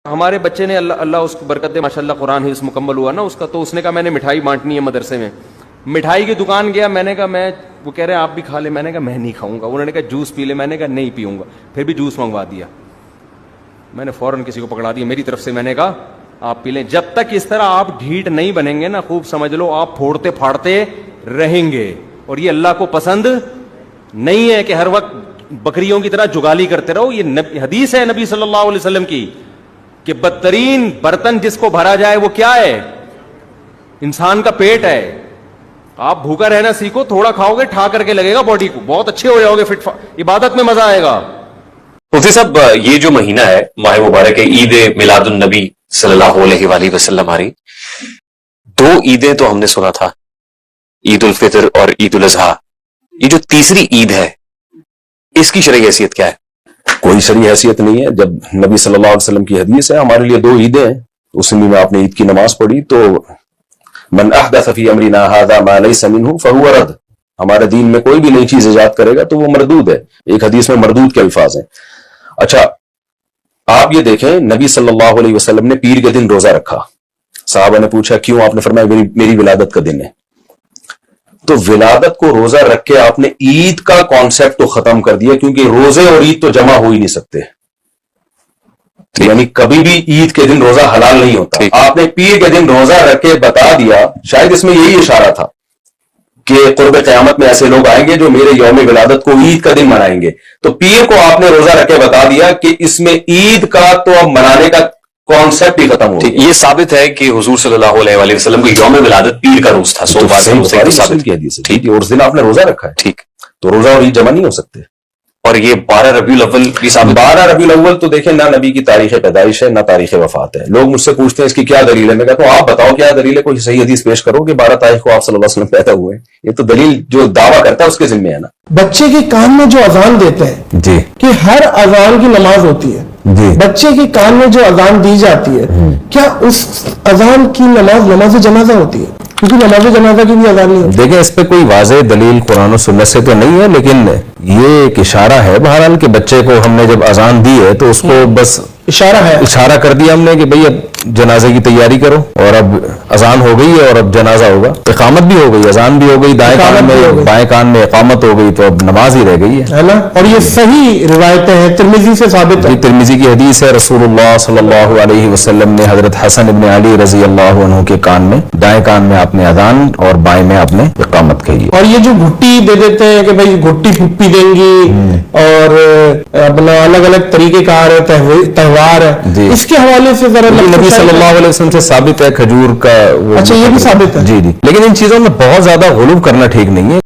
ہمارے بچے نے اللہ اس کو برکت دے ماشاءاللہ قرآن حفظ مکمل ہوا نا اس کا, تو اس نے کہا میں نے مٹھائی بانٹنی ہے مدرسے میں. مٹھائی کی دکان گیا, میں نے کہا وہ کہہ رہے ہیں آپ بھی کھا لیں, میں نے کہا میں نہیں کھاؤں گا. انہوں نے کہا جوس پی لے, میں نے کہا نہیں پیوں گا. پھر بھی جوس منگوا دیا. میں نے فوراً کسی کو پکڑا دیا میری طرف سے, میں نے کہا آپ پی لیں. جب تک اس طرح آپ ڈھیٹ نہیں بنیں گے نا, خوب سمجھ لو آپ پھوڑتے پھاڑتے رہیں گے. اور یہ اللہ کو پسند نہیں ہے کہ ہر وقت بکریوں کی طرح جگالی کرتے رہو. یہ حدیث ہے نبی صلی اللہ علیہ وسلم کی کہ بدترین برتن جس کو بھرا جائے وہ کیا ہے؟ انسان کا پیٹ ہے. آپ بھوکا رہنا سیکھو, تھوڑا کھاؤ گے ٹھا کر کے لگے گا باڈی کو, بہت اچھے ہو جاؤ گے, فٹ عبادت میں مزہ آئے گا. مفتی صاحب, یہ جو مہینہ ہے ماہ مبارک ہے, عید میلاد النبی صلی اللہ علیہ وآلہ وسلم, ہماری دو عیدیں تو ہم نے سنا تھا, عید الفطر اور عید الاضحیٰ. یہ جو تیسری عید ہے اس کی شرعی حیثیت کیا ہے؟ کوئی شرعی حیثیت نہیں ہے. جب نبی صلی اللہ علیہ وسلم کی حدیث ہے ہمارے لیے دو عیدیں ہیں, اس میں آپ نے عید کی نماز پڑھی تو من احدث فی امرنا ھذا ما لیس منہ فہو رد, ہمارے دین میں کوئی بھی نئی چیز ایجاد کرے گا تو وہ مردود ہے. ایک حدیث میں مردود کے الفاظ ہیں. اچھا آپ یہ دیکھیں, نبی صلی اللہ علیہ وسلم نے پیر کے دن روزہ رکھا. صحابہ نے پوچھا کیوں؟ آپ نے فرمایا میری ولادت کا دن ہے. تو ولادت کو روزہ رکھ کے آپ نے عید کا کانسیپٹ تو ختم کر دیا, کیونکہ روزے اور عید تو جمع ہو ہی نہیں سکتے. یعنی کبھی بھی عید کے دن روزہ حلال نہیں ہوتا. آپ نے پیر کے دن روزہ رکھ کے بتا دیا, شاید اس میں یہی اشارہ تھا کہ قرب قیامت میں ایسے لوگ آئیں گے جو میرے یوم ولادت کو عید کا دن منائیں گے. تو پیر کو آپ نے روزہ رکھ کے بتا دیا کہ اس میں عید کا تو اب منانے کا کانسیپٹ ہی ختم ہو گیا. یہ ثابت ہے کہ حضور صلی اللہ علیہ وآلہ وسلم کو یوم ولادت پیر کا روز تھا. تو ٹھیک ہے, اور اس دن آپ نے روزہ رکھا ہے, ٹھیک, تو روزہ اور عید جمع نہیں ہو سکتے. اور یہ 12 ربیع الاول بھی ثابت. 12 ربیع الاول تو دیکھیں نہ نبی کی تاریخ پیدائش ہے نہ تاریخ وفات ہے. لوگ مجھ سے پوچھتے ہیں اس کی کیا دلیل ہے, میں کہتا ہوں آپ بتاؤ کیا دلیل ہے, کوئی صحیح حدیث پیش کرو کہ 12 تاریخ کو آپ صلی اللہ علیہ وسلم پیدا ہوئے. یہ تو دلیل جو دعویٰ کرتا ہے اس کے ذمہ ہے نا. بچے کے کان میں جو اذان دیتے ہیں جی, کہ ہر اذان کی نماز ہوتی ہے جی, بچے کے کان میں جو اذان دی جاتی ہے, کیا اس اذان کی نماز جنازہ ہوتی ہے؟ کیونکہ نماز جنازہ کی بھی اذان نہیں ہوتی. دیکھیں اس پہ کوئی واضح دلیل قرآن و سنت سے تو نہیں ہے, لیکن یہ ایک اشارہ ہے بہرحال کہ بچے کو ہم نے جب اذان دی ہے تو اس کو بس اشارہ کر دیا ہم نے کہ بھئی اب جنازے کی تیاری کرو, اور اب اذان ہو گئی ہے اور اب جنازہ ہوگا. اقامت بھی ہو گئی, اذان بھی ہو گئی, دائیں کان میں بائیں کان میں اقامت ہو گئی, تو اب نماز ہی رہ گئی ہے نا. اور یہ صحیح روایتیں ہیں, ترمذی سے ثابت ہے. ترمذی کی حدیث ہے, رسول اللہ صلی اللہ علیہ وسلم نے حضرت حسن ابن علی رضی اللہ عنہ کے کان میں دائیں کان میں آپ نے اذان اور بائیں میں آپ نے اقامت کہی. اور یہ جو گھٹی دے دیتے ہیں کہ بھائی گھٹی پھپی دیں گی اور اپنا الگ الگ طریقے کار تہوار ہے, اس کے حوالے سے ذرا نبی صلی اللہ علیہ وسلم سے ثابت ہے کھجور کا. اچھا یہ بھی ثابت ہے. جی جی, لیکن ان چیزوں میں بہت زیادہ غلو کرنا ٹھیک نہیں ہے.